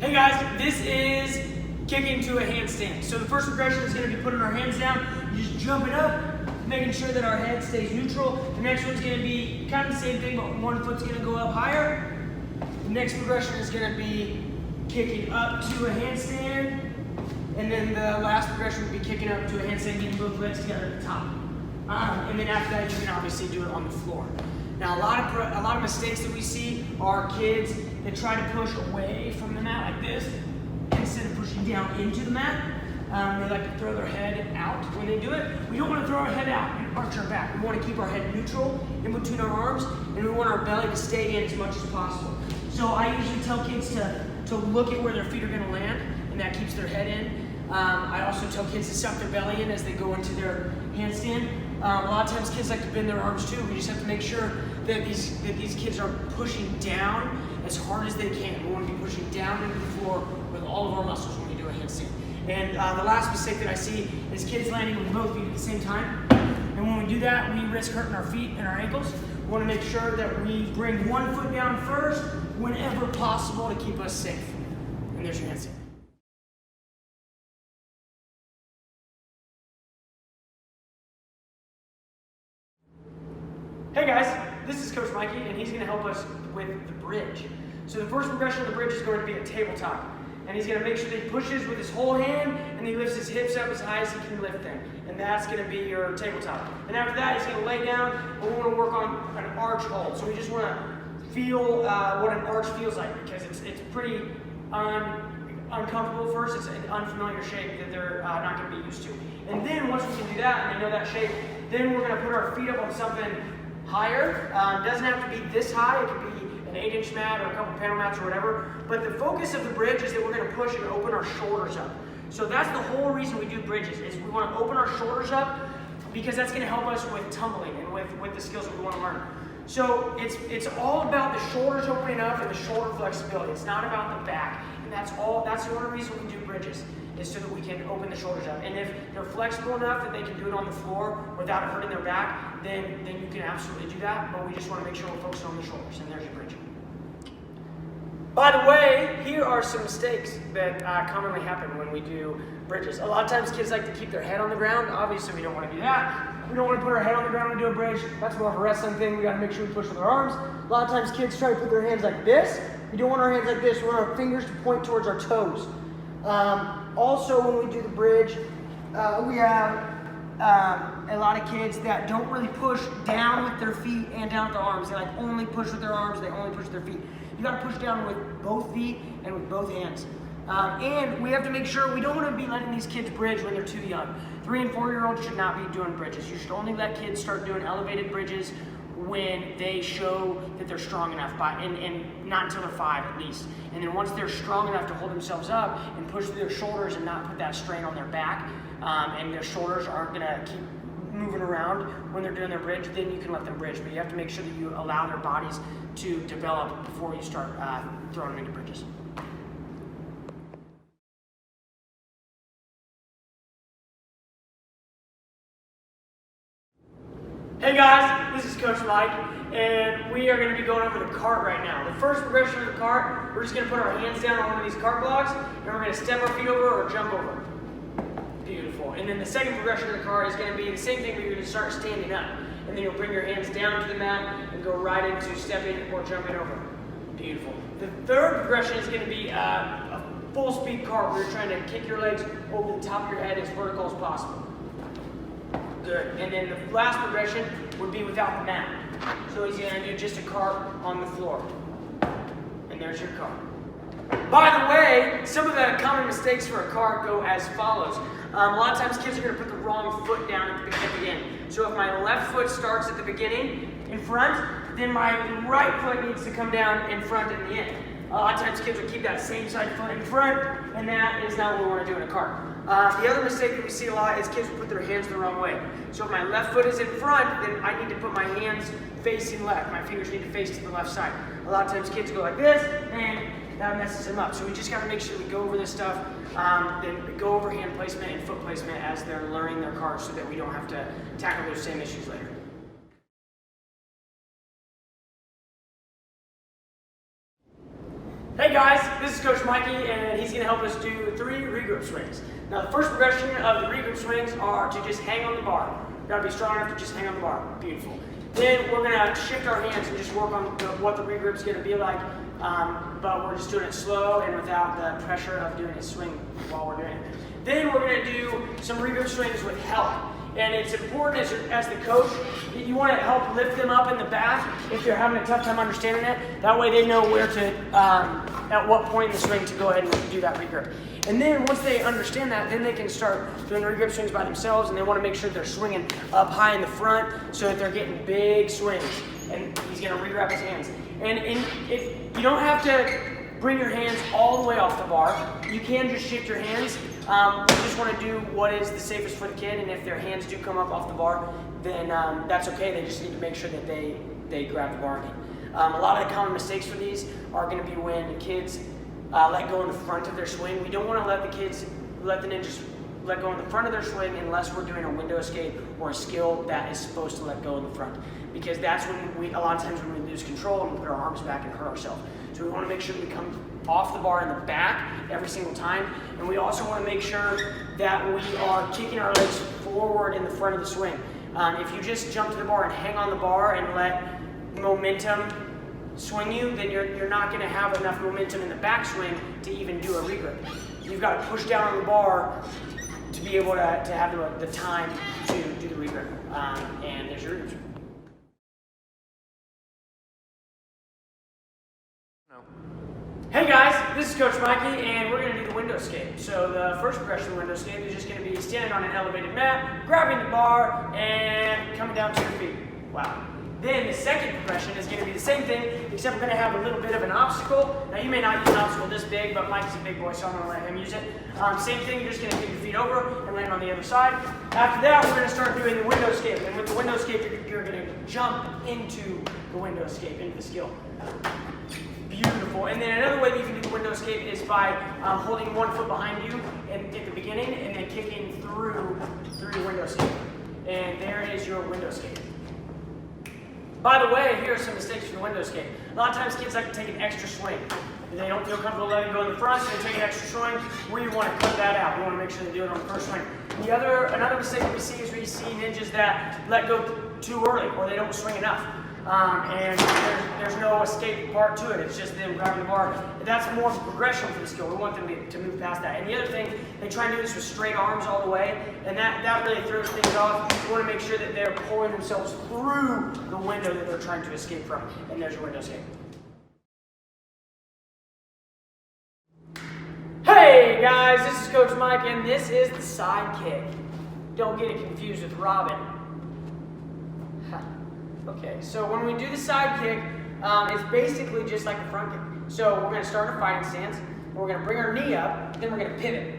Hey guys, this is kicking to a handstand. So the first progression is going to be putting our hands down, just jumping up, making sure that our head stays neutral. The next one's going to be kind of the same thing, but one foot's going to go up higher. The next progression is going to be kicking up to a handstand. And then the last progression would be kicking up to a handstand, getting both legs together at the top. And then after that, you can obviously do it on the floor. Now, a lot of mistakes that we see are kids that try to push away from the mat like this instead of pushing down into the mat. They like to throw their head out when they do it. We don't want to throw our head out and arch our back. We want to keep our head neutral in between our arms, and we want our belly to stay in as much as possible. So I usually tell kids to look at where their feet are going to land, and that keeps their head in. I also tell kids to suck their belly in as they go into their handstand. A lot of times kids like to bend their arms too. We just have to make sure that these kids are pushing down as hard as they can. We want to be pushing down into the floor with all of our muscles when we do a handstand. And the last mistake that I see is kids landing with both feet at the same time. And when we do that, we risk hurting our feet and our ankles. We want to make sure that we bring one foot down first whenever possible to keep us safe. And there's your handstand. Hey guys, this is Coach Mikey, and he's going to help us with the bridge. So the first progression of the bridge is going to be a tabletop. And he's going to make sure that he pushes with his whole hand, and he lifts his hips up as high as he can lift them. And that's going to be your tabletop. And after that, he's going to lay down, and we want to work on an arch hold. So we just want to feel what an arch feels like, because it's pretty uncomfortable first. It's an unfamiliar shape that they're not going to be used to. And then once we can do that, and they know that shape, then we're going to put our feet up on something higher. Doesn't have to be this high. It could be an 8-inch mat or a couple panel mats or whatever. But the focus of the bridge is that we're going to push and open our shoulders up. So that's the whole reason we do bridges, is we want to open our shoulders up, because that's going to help us with tumbling and with the skills that we want to learn. So it's all about the shoulders opening up and the shoulder flexibility. It's not about the back. And that's the only reason we do bridges, is so that we can open the shoulders up. And if they're flexible enough that they can do it on the floor without hurting their back, then you can absolutely do that. But we just want to make sure we're focusing on the shoulders. And there's your bridge. By the way, here are some mistakes that commonly happen when we do bridges. A lot of times kids like to keep their head on the ground. Obviously, we don't want to do that. We don't want to put our head on the ground and do a bridge. That's more of a wrestling thing. We got to make sure we push with our arms. A lot of times kids try to put their hands like this. We don't want our hands like this. We want our fingers to point towards our toes. Also, when we do the bridge, we have a lot of kids that don't really push down with their feet and down with their arms. They like only push with their arms. They only push with their feet. You got to push down with both feet and with both hands. And we have to make sure we don't want to be letting these kids bridge when they're too young. 3- and 4-year-olds should not be doing bridges. You should only let kids start doing elevated bridges when they show that they're strong enough, and not until they're 5 at least. And then once they're strong enough to hold themselves up and push through their shoulders and not put that strain on their back, and their shoulders aren't going to keep moving around when they're doing their bridge, then you can let them bridge. But you have to make sure that you allow their bodies to develop before you start throwing them into bridges. Hey guys, this is Coach Mike, and we are going to be going over the cart right now. The first progression of the cart, we're just going to put our hands down on one of these cart blocks, and we're going to step our feet over or jump over. Beautiful. And then the second progression of the cart is going to be the same thing, but you're going to start standing up. And then you'll bring your hands down to the mat and go right into stepping or jumping over. Beautiful. The third progression is going to be a full speed cart where you're trying to kick your legs over the top of your head as vertical as possible. Good. And then the last progression would be without the mat. So he's going to do just a cart on the floor. And there's your cart. By the way, some of the common mistakes for a cart go as follows. A lot of times kids are going to put the wrong foot down at the beginning. So if my left foot starts at the beginning in front, then my right foot needs to come down in front in the end. A lot of times kids will keep that same side foot in front, and that is not what we want to do in a cart. The other mistake that we see a lot is kids will put their hands the wrong way. So if my left foot is in front, then I need to put my hands facing left. My fingers need to face to the left side. A lot of times kids go like this, and that messes them up. So we just got to make sure we go over this stuff, and go over hand placement and foot placement as they're learning their carts, so that we don't have to tackle those same issues later. Hey guys, this is Coach Mikey, and he's going to help us do 3 regroup swings. Now, the first progression of the regroup swings are to just hang on the bar. You got to be strong enough to just hang on the bar. Beautiful. Then we're going to shift our hands and just work on what the regroup is going to be like, but we're just doing it slow and without the pressure of doing a swing while we're doing it. Then we're going to do some regroup swings with help. And it's important as the coach, you want to help lift them up in the back if you're having a tough time understanding it. That way they know where to, at what point in the swing to go ahead and do that regrip. And then once they understand that, then they can start doing regrip swings by themselves, and they want to make sure they're swinging up high in the front so that they're getting big swings. And he's going to re-wrap his hands. And you don't have to bring your hands all the way off the bar. You can just shift your hands. You just want to do what is the safest for the kid, and if their hands do come up off the bar, then that's okay. They just need to make sure that they grab the bar again. A lot of the common mistakes for these are going to be when kids let go in the front of their swing. We don't want to let the ninjas let go in the front of their swing unless we're doing a window escape or a skill that is supposed to let go in the front, because that's when a lot of times when we lose control and we put our arms back and hurt ourselves. So we want to make sure that we come off the bar in the back every single time, and we also want to make sure that we are kicking our legs forward in the front of the swing. If you just jump to the bar and hang on the bar and let momentum swing you, then you're not going to have enough momentum in the backswing to even do a regrip. You've got to push down on the bar to be able to have the time to do the regrip. And there's your regrip. Hey guys, this is Coach Mikey, and we're going to do the window escape. So the first progression of the window escape is just going to be standing on an elevated mat, grabbing the bar, and coming down to your feet. Wow. Then the second progression is going to be the same thing, except we're going to have a little bit of an obstacle. Now you may not use an obstacle this big, but Mike's a big boy, so I'm going to let him use it. Same thing, you're just going to kick your feet over and land on the other side. After that, we're going to start doing the window escape. And with the window escape, you're going to jump into the window escape, into the skill. Beautiful. And then another way that you can do the window escape is by holding one foot behind you at the beginning and then kicking through your window escape. And there is your window escape. By the way, here are some mistakes for the window escape. A lot of times kids like to take an extra swing. They don't feel comfortable letting go in the front, so they take an extra swing. We want to cut that out. We want to make sure they do it on the first swing. Another mistake that we see is we see ninjas that let go too early, or they don't swing enough. And there's no escape part to it. It's just them grabbing the bar. That's more of a progression for the skill. We want them to move past that. And the other thing, they try and do this with straight arms all the way, and that really throws things off. You want to make sure that they're pulling themselves through the window that they're trying to escape from. And there's your window escape. Hey guys, this is Coach Mike, and this is the side kick. Don't get it confused with Robin. Okay, so when we do the side kick, it's basically just like a front kick. So we're going to start a fighting stance, we're going to bring our knee up, then we're going to pivot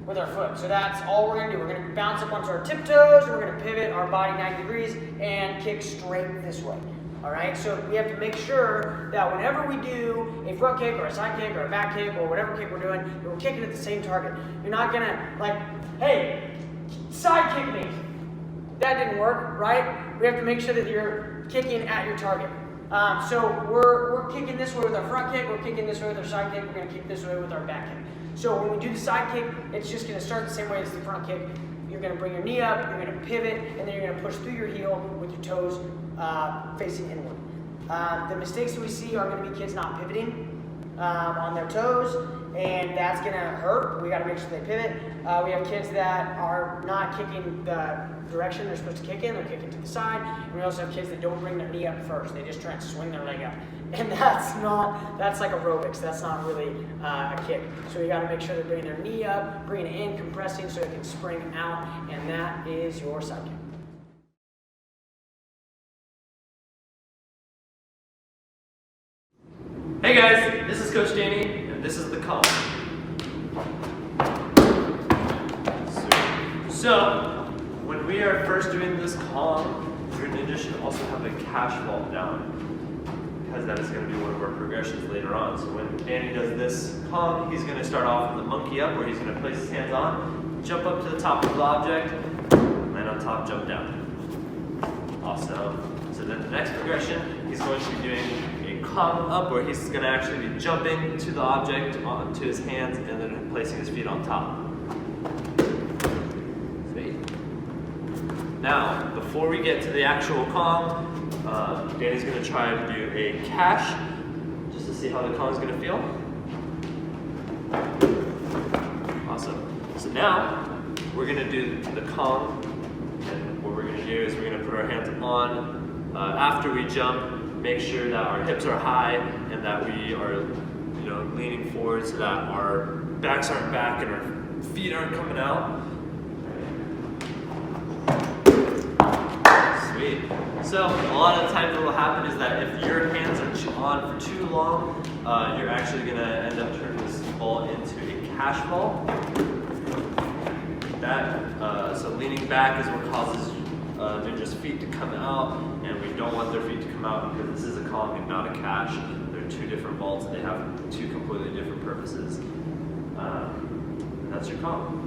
with our foot. So that's all we're going to do. We're going to bounce up onto our tiptoes, and we're going to pivot our body 90 degrees and kick straight this way. All right, so we have to make sure that whenever we do a front kick or a side kick or a back kick or whatever kick we're doing, that we're kicking at the same target. You're not going to like, hey, side kick me. That didn't work, right? We have to make sure that you're kicking at your target. So we're kicking this way with our front kick, we're kicking this way with our side kick, we're going to kick this way with our back kick. So when we do the side kick, it's just going to start the same way as the front kick. You're going to bring your knee up, you're going to pivot, and then you're going to push through your heel with your toes facing inward. The mistakes that we see are going to be kids not pivoting on their toes, and that's going to hurt. We got to make sure they pivot. We have kids that are not kicking the direction they're supposed to kick in, they're kicking to the side. And we also have kids that don't bring their knee up first. They just try and swing their leg up. And that's like aerobics. That's not really a kick. So you got to make sure they're bringing their knee up, bringing it in, compressing so it can spring out, and that is your side kick. Hey guys, this is Coach Danny, and this is the Kong. So, when we are first doing this Kong, your ninja should also have a cash vault down, because that is going to be one of our progressions later on. So when Danny does this Kong, he's going to start off with the monkey up, where he's going to place his hands on, jump up to the top of the object, land on top, jump down. Awesome. So then the next progression, he's going to be doing a Kong up, where he's going to actually be jumping to the object onto his hands and then placing his feet on top. Sweet. Now, before we get to the actual Kong, Danny's going to try to do a cache, just to see how the Kong's going to feel. Awesome. So now, we're going to do the Kong, and what we're going to do is we're going to put our hands on after we jump, make sure that our hips are high and that we are, leaning forward so that our backs aren't back and our feet aren't coming out. Sweet. So a lot of the times what will happen is that if your hands are on for too long, you're actually going to end up turning this ball into a cache ball. So leaning back is what causes ninja's feet to come out, and we don't want their feet to come out because this is a Kong and not a cache. They're two different vaults. They have two completely different purposes. And that's your Kong.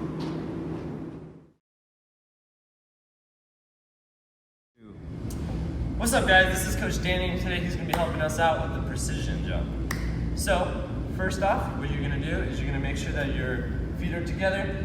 What's up, guys? This is Coach Danny, and today he's going to be helping us out with the precision jump. So, first off, what you're going to do is you're going to make sure that your feet are together,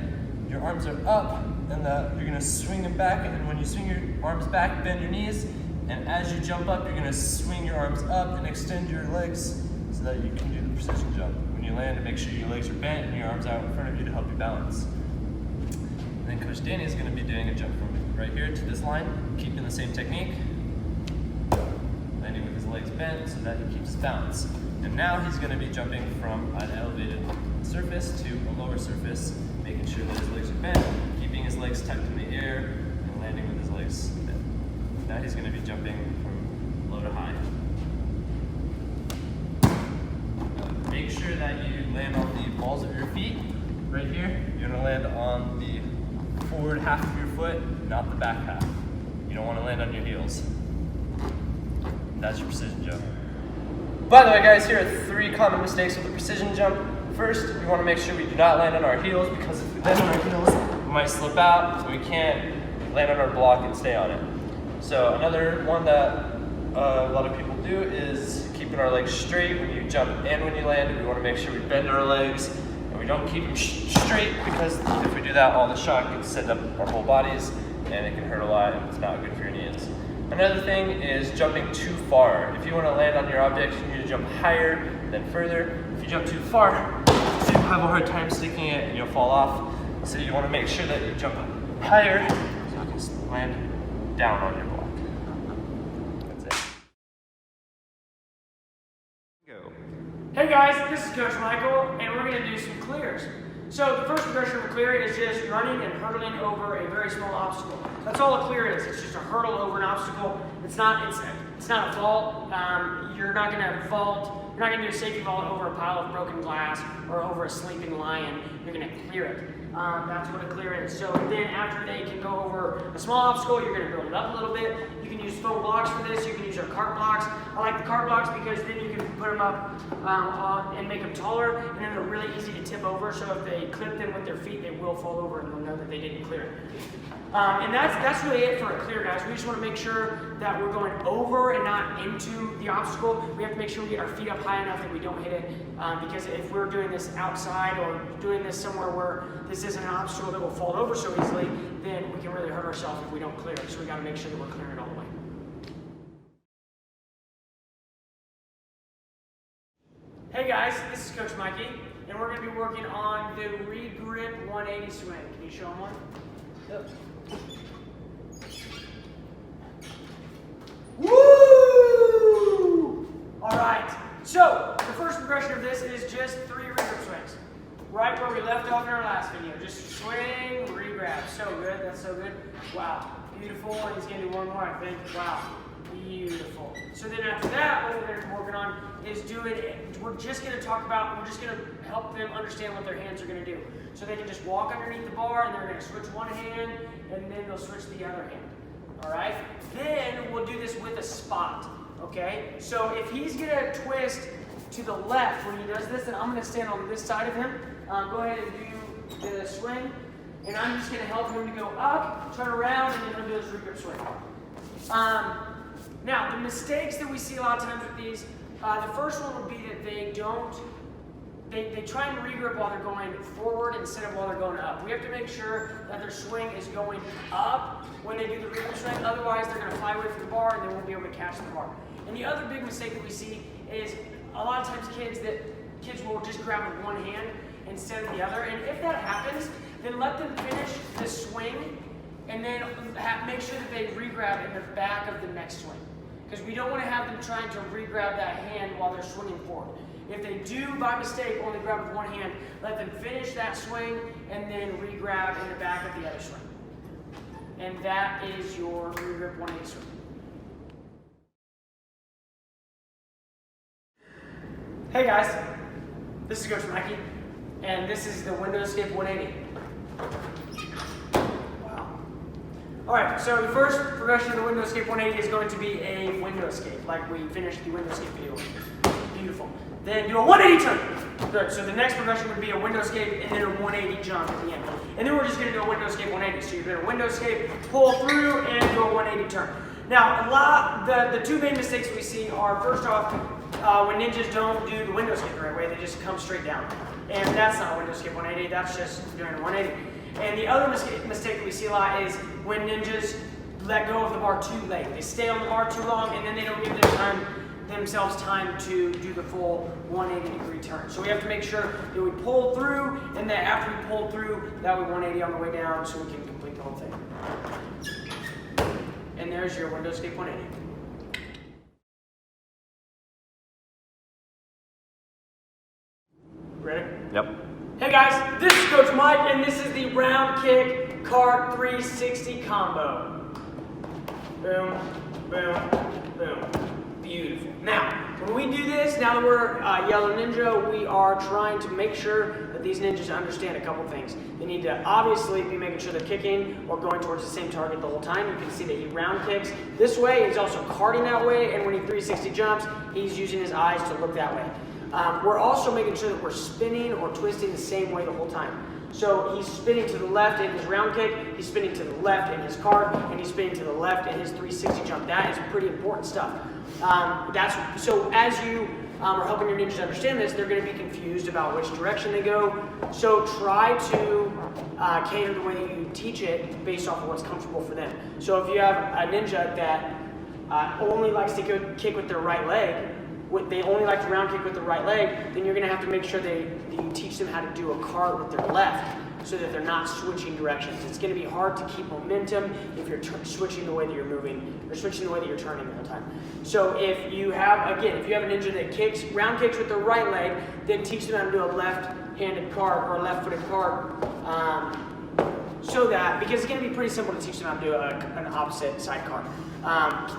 your arms are up, and that you're going to swing them back. And when you swing your arms back, bend your knees, and as you jump up, you're going to swing your arms up and extend your legs so that you can do the precision jump. When you land, make sure your legs are bent and your arms out in front of you to help you balance. And then Coach Danny is going to be doing a jump from right here to this line, keeping the same technique. Landing with his legs bent so that he keeps his balance. And now he's going to be jumping from an elevated surface to a lower surface, making sure that his legs are bent, keeping his legs tucked in the air, and landing with his legs bent. Now he's going to be jumping from low to high. Make sure that you land on the balls of your feet. Right here, you're going to land on the forward half of your foot, not the back half. You don't want to land on your heels. That's your precision jump. By the way, guys, here are 3 common mistakes with the precision jump. First, we want to make sure we do not land on our heels, because if we land on our heels, we might slip out, so we can't land on our block and stay on it. So another one that a lot of people do is keeping our legs straight when you jump and when you land. We want to make sure we bend our legs and we don't keep them straight, because if we do that, all the shock gets sent up our whole bodies and it can hurt a lot and it's not good for your knees. Another thing is jumping too far. If you want to land on your object, you need to jump higher than further. If you jump too far, you'll have a hard time sticking it and you'll fall off. So you want to make sure that you jump higher so you can land down on your block. That's it. Go. Hey guys, this is Coach Michael, and we're going to do some clears. So the first progression of a clear is just running and hurdling over a very small obstacle. That's all a clear is. It's just a hurdle over an obstacle. It's not a vault. You're not going to vault. You're not going to do a safety vault over a pile of broken glass or over a sleeping lion. You're going to clear it. That's what a clear is. So then after they can go over a small obstacle, you're going to build it up a little bit. You can use foam blocks for this. You can use our cart blocks. I like the cart blocks because then you can put them up and make them taller, and then they're really easy to tip over. So if they clip them with their feet, they will fall over and they'll know that they didn't clear it. And that's really it for a clear, guys. We just want to make sure that we're going over and not into the obstacle. We have to make sure we get our feet up high enough that we don't hit it, because if we're doing this outside or doing this somewhere where this isn't an obstacle that will fall over so easily, then we can really hurt ourselves if we don't clear it. So we got to make sure that we're clearing it all the way. Hey guys, this is Coach Mikey, and we're going to be working on the Regrip 180 swing. Can you show them one? Yep. Woo! All right. So the first progression of this is just 3 regrip swings, right where we left off in our last video. Just swing, regrab. So good. That's so good. Wow. Beautiful. And he's going to do one more, I think. Wow. Beautiful. So then after that, what we're going to be working on is we're just going to help them understand what their hands are going to do. So they can just walk underneath the bar, and they're going to switch one hand, and then they'll switch the other hand. All right? Then we'll do this with a spot, okay? So if he's going to twist to the left when he does this, then I'm going to stand on this side of him. Go ahead and do the swing, and I'm just going to help him to go up, turn around, and then he'll do his regrip swing. Now, the mistakes that we see a lot of times with these, The first one would be that they try and regrip while they're going forward instead of while they're going up. We have to make sure that their swing is going up when they do the regrip swing, otherwise they're going to fly away from the bar and they won't be able to catch the bar. And the other big mistake that we see is a lot of times kids will just grab with one hand instead of the other, and if that happens, then let them finish the swing and then make sure that they re-grab in the back of the next swing. Because we don't want to have them trying to re-grab that hand while they're swinging forward. If they do, by mistake, only grab with one hand, let them finish that swing and then re-grab in the back of the other swing. And that is your re-grip 180 swing. Hey guys, this is Coach Mikey, and this is the Window Escape 180. Wow. Alright, so the first progression of the Window Escape 180 is going to be a window escape, like we finished the Window Escape video. Beautiful. Then do a 180 turn. Good, so the next progression would be a window escape and then a 180 jump at the end. And then we're just going to do a window escape 180. So you're going to window escape, pull through, and do a 180 turn. Now, the two main mistakes we see are, first off, when ninjas don't do the window escape the right way, they just come straight down. And that's not a window escape 180, that's just doing a 180. And the other mistake that we see a lot is when ninjas let go of the bar too late. They stay on the bar too long, and then they don't give themselves time to do the full 180-degree turn. So we have to make sure that we pull through, and that after we pull through, that we 180 on the way down so we can complete the whole thing. And there's your window escape 180. Ready? Yep. Hey guys, this is Coach Mike, and this is the round kick cart 360 combo. Boom, boom, boom. Beautiful. Now, when we do this, now that we're Yellow Ninja, we are trying to make sure that these ninjas understand a couple things. They need to obviously be making sure they're kicking or going towards the same target the whole time. You can see that he round kicks this way. He's also carting that way, and when he 360 jumps, he's using his eyes to look that way. We're also making sure that we're spinning or twisting the same way the whole time. So he's spinning to the left in his round kick, he's spinning to the left in his cart, and he's spinning to the left in his 360 jump. That is pretty important stuff. So as you are helping your ninjas understand this, they're going to be confused about which direction they go. So try to cater the way that you teach it based off of what's comfortable for them. So if you have a ninja that only likes to kick with their right leg, they only like to round kick with the right leg, then you're going to have to make sure that you teach them how to do a cart with their left so that they're not switching directions. It's going to be hard to keep momentum if you're switching the way that you're moving or switching the way that you're turning the whole time. So if you have a ninja that round kicks with their right leg, then teach them how to do a left-handed cart or a left-footed cart. Because it's going to be pretty simple to teach them how to do an opposite side cart.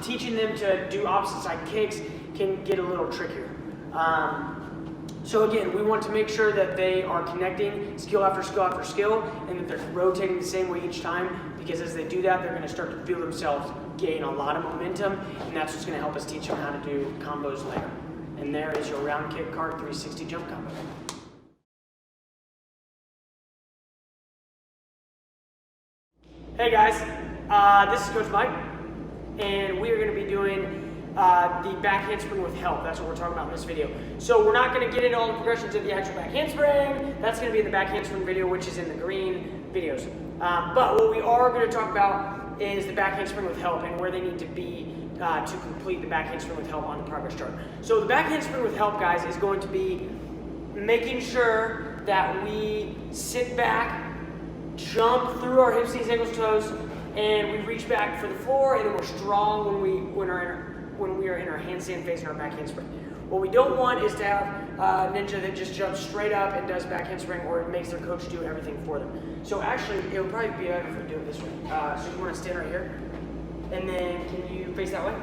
Teaching them to do opposite side kicks can get a little trickier. So again, we want to make sure that they are connecting skill after skill after skill, and that they're rotating the same way each time, because as they do that, they're going to start to feel themselves gain a lot of momentum, and that's what's going to help us teach them how to do combos later. And there is your round kick cart 360 jump combo. Hey guys, this is Coach Mike, and we are going to be doing the back handspring with help. That's what we're talking about in this video. So we're not going to get into all the progressions of the actual back handspring. That's going to be in the back handspring video, which is in the green videos. But what we are going to talk about is the back handspring with help and where they need to be to complete the back handspring with help on the progress chart. So the back handspring with help, guys, is going to be making sure that we sit back, jump through our hips, knees, ankles, toes, and we reach back for the floor, and then we're strong when we are in our handstand phase in our back handspring. What we don't want is to have a ninja that just jumps straight up and does back handspring, or it makes their coach do everything for them. So actually, it would probably be better if we do it this way. So you want to stand right here, and then can you face that way?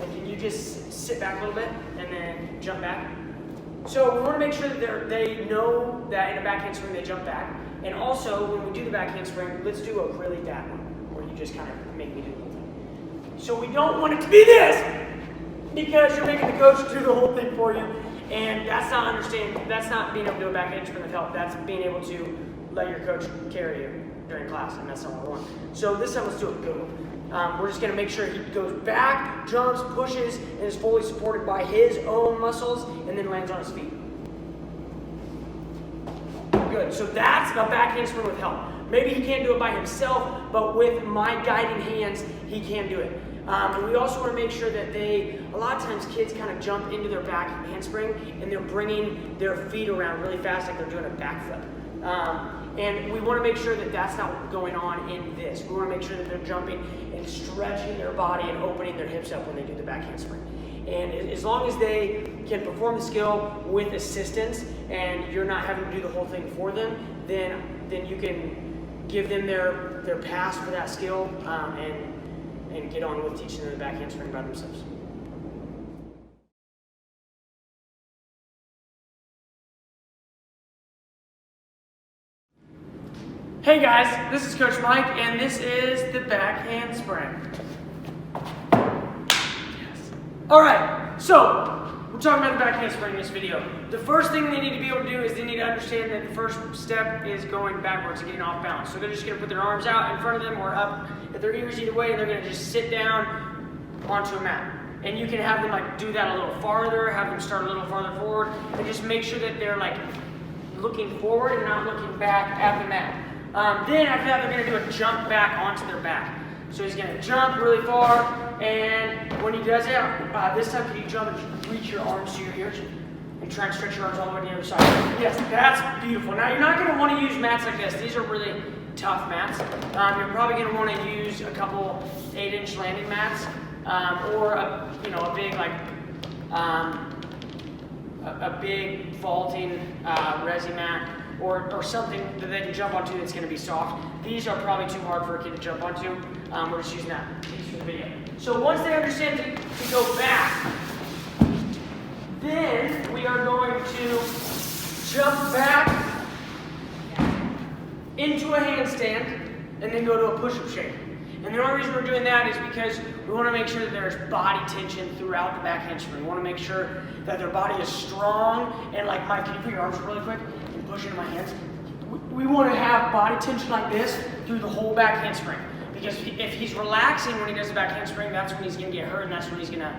And can you just sit back a little bit, and then jump back? So we want to make sure that they know that in a back handspring they jump back. And also, when we do the back handspring, let's do a really bad one, where you just kind of make me do the whole thing. So we don't want it to be this! Because you're making the coach do the whole thing for you, and that's not being able to do a back handspring with help. That's being able to let your coach carry you during class, and that's not what we want. So this time, let's do a good one. we're just gonna make sure he goes back, jumps, pushes, and is fully supported by his own muscles, and then lands on his feet. Good, so that's a back handspring with help. Maybe he can't do it by himself, but with my guiding hands, he can do it. And we also want to make sure that a lot of times kids kind of jump into their back handspring and they're bringing their feet around really fast like they're doing a backflip. And we want to make sure that that's not going on in this. We want to make sure that they're jumping and stretching their body and opening their hips up when they do the back handspring. And as long as they can perform the skill with assistance and you're not having to do the whole thing for them, then you can give them their pass for that skill and get on with teaching them the back handspring by themselves. Hey guys, this is Coach Mike, and this is the back handspring. Yes. All right, so we're talking about the back handspring in this video. The first thing they need to be able to do is they need to understand that the first step is going backwards and getting off balance. So they're just going to put their arms out in front of them or up at their ears either way, and they're going to just sit down onto a mat. And you can have them like do that a little farther, have them start a little farther forward, and just make sure that they're like looking forward and not looking back at the mat. Then after that, they're going to do a jump back onto their back. So he's going to jump really far, and when he does it, this time can you jump and reach your arms to your ears and try and stretch your arms all the way to the other side. Yes, that's beautiful. Now you're not going to want to use mats like this. These are really tough mats. You're probably going to want to use a couple 8-inch landing mats, or a big like a big vaulting resi mat. Or something that they can jump onto that's going to be soft. These are probably too hard for a kid to jump onto. We're just using these for the video. So once they understand to go back, then we are going to jump back into a handstand and then go to a push-up shape. And the only reason we're doing that is because we want to make sure that there's body tension throughout the back handspring. We want to make sure that their body is strong. And like, Mike, can you put your arms really quick and push into my hands? We want to have body tension like this through the whole back handspring. Because if he's relaxing when he does the back handspring, that's when he's going to get hurt and that's when he's going to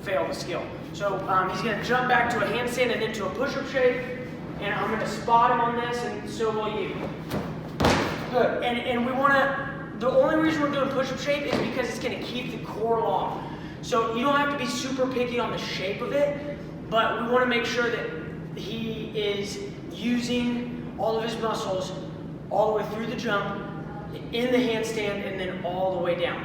fail the skill. So he's going to jump back to a handstand and then to a push-up shape. And I'm going to spot him on this, and so will you. Good. And we want to... The only reason we're doing push-up shape is because it's going to keep the core long. So you don't have to be super picky on the shape of it, but we want to make sure that he is using all of his muscles all the way through the jump, in the handstand, and then all the way down.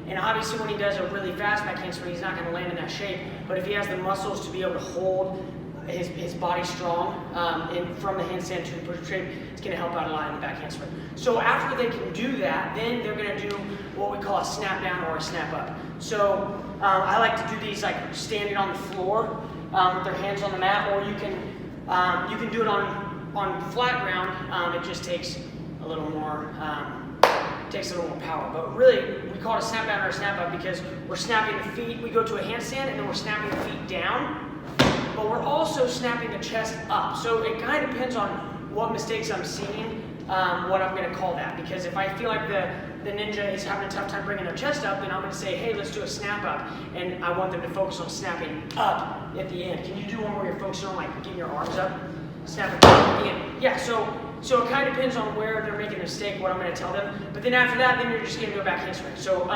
And obviously when he does a really fast back handspring, he's not going to land in that shape, but if he has the muscles to be able to hold his body strong from the handstand to the push-up shape, it's going to help out a lot in the back handspring. So after they can do that, then they're going to do what we call a snap down or a snap up. So I like to do these like standing on the floor with their hands on the mat, or you can do it on flat ground. It just takes a little more power. But really, we call it a snap down or a snap up because we're snapping the feet. We go to a handstand and then we're snapping the feet down. But we're also snapping the chest up. So it kind of depends on what mistakes I'm seeing, what I'm going to call that. Because if I feel like the ninja is having a tough time bringing their chest up, then I'm going to say, hey, let's do a snap up. And I want them to focus on snapping up at the end. Can you do one where you're focusing on like getting your arms up? Snapping up at the end. Yeah, so it kind of depends on where they're making a mistake, what I'm going to tell them. But then after that, then you're just going to do a back handspring. So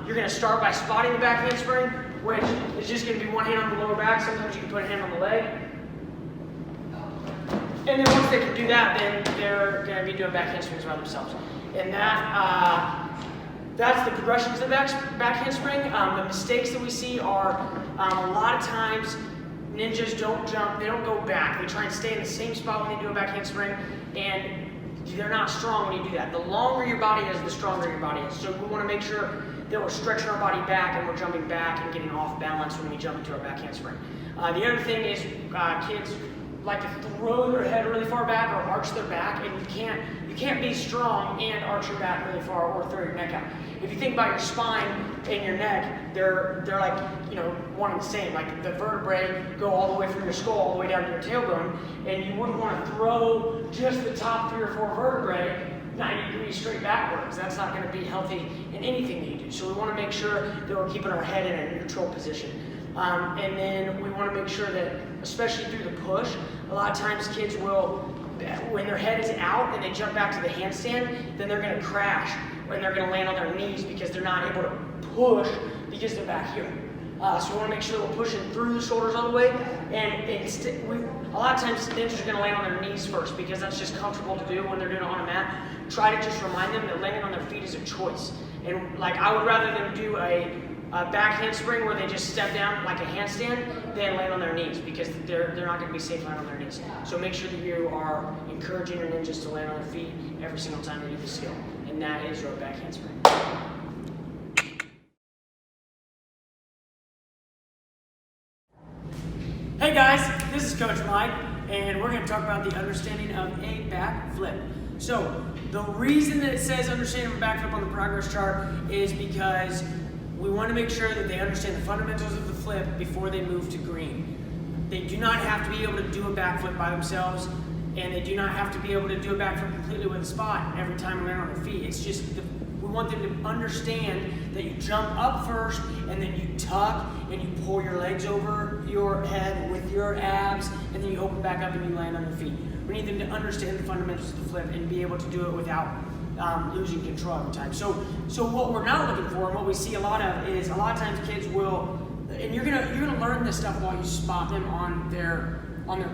you're going to start by spotting the back handspring, which is just going to be one hand on the lower back. Sometimes you can put a hand on the leg. And then once they can do that, then they're going to be doing back handsprings by themselves. And that's the progressions of the back handspring. The mistakes that we see are a lot of times ninjas don't jump, they don't go back. They try and stay in the same spot when they do a back handspring, and they're not strong when you do that. The longer your body is, the stronger your body is. So we want to make sure that we're stretching our body back and we're jumping back and getting off balance when we jump into our back handspring. The other thing is kids like to throw their head really far back or arch their back, and you can't be strong and arch your back really far or throw your neck out. If you think about your spine and your neck, they're like, one and the same. Like the vertebrae go all the way from your skull all the way down to your tailbone, and you wouldn't want to throw just the top 3 or 4 vertebrae 90 degrees straight backwards. That's not going to be healthy in anything that you do. So we want to make sure that we're keeping our head in a neutral position. And then we want to make sure that, especially through the push, a lot of times kids will, when their head is out and they jump back to the handstand, then they're going to crash and they're going to land on their knees because they're not able to push because they're back here. So we want to make sure we're pushing through the shoulders all the way. And a lot of times ninjas are going to land on their knees first because that's just comfortable to do when they're doing it on a mat. Try to just remind them that landing on their feet is a choice. And like I would rather them do a back handspring where they just step down like a handstand than land on their knees because they're not going to be safe landing on their knees. So make sure that you are encouraging your ninjas to land on their feet every single time they do the skill. And that is your back handspring. Hey guys, this is Coach Mike, and we're going to talk about the understanding of a back flip. So, the reason that it says understanding of a back flip on the progress chart is because we want to make sure that they understand the fundamentals of the flip before they move to green. They do not have to be able to do a back flip by themselves, and they do not have to be able to do a back flip completely with a spot every time they land on their feet. It's just we want them to understand that you jump up first and then you tuck and you pull your legs over your head with your abs and then you open back up and you land on your feet. We need them to understand the fundamentals of the flip and be able to do it without losing control every time. So what we're not looking for and what we see a lot of is a lot of times kids will, and you're gonna learn this stuff while you spot them on their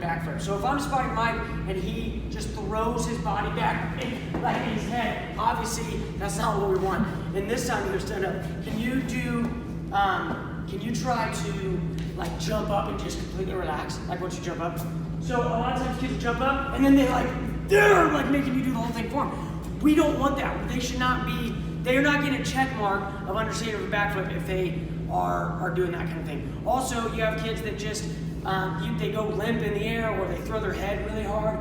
back flip. So if I'm spotting Mike and he just throws his body back like in his head, obviously that's not what we want. And this time you're stand up. Can you try to like jump up and just completely relax, like once you jump up? So a lot of times kids jump up and then they're like making you do the whole thing for them. We don't want that. They're not getting a check mark of understanding of a backflip if they are doing that kind of thing. Also, you have kids that just they go limp in the air, or they throw their head really hard,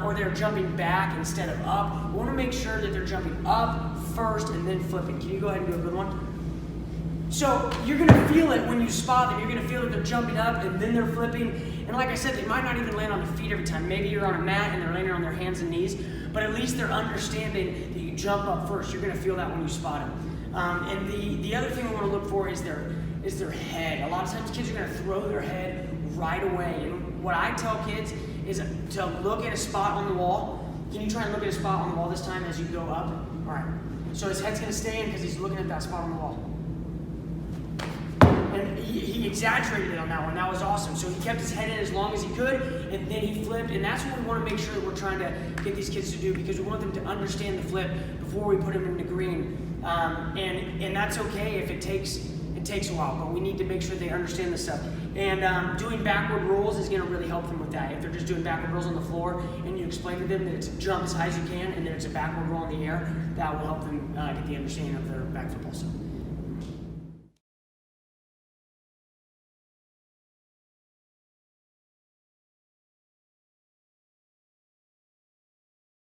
or they're jumping back instead of up. We want to make sure that they're jumping up first and then flipping. Can you go ahead and do a good one? So you're going to feel it when you spot them. You're going to feel that they're jumping up and then they're flipping. And like I said, they might not even land on their feet every time. Maybe you're on a mat and they're landing on their hands and knees, but at least they're understanding that you jump up first. You're going to feel that when you spot them. And the other thing we want to look for is their head. A lot of times kids are going to throw their head right away. And what I tell kids is to look at a spot on the wall. Can you try and look at a spot on the wall this time as you go up? All right. So his head's going to stay in because he's looking at that spot on the wall. And he exaggerated it on that one. That was awesome. So he kept his head in as long as he could, and then he flipped. And that's what we want to make sure that we're trying to get these kids to do, because we want them to understand the flip before we put them in the green. And that's okay if it takes a while, but we need to make sure they understand this stuff. And doing backward rolls is going to really help them with that. If they're just doing backward rolls on the floor and you explain to them that it's a jump as high as you can and then it's a backward roll in the air, that will help them get the understanding of their back flip also.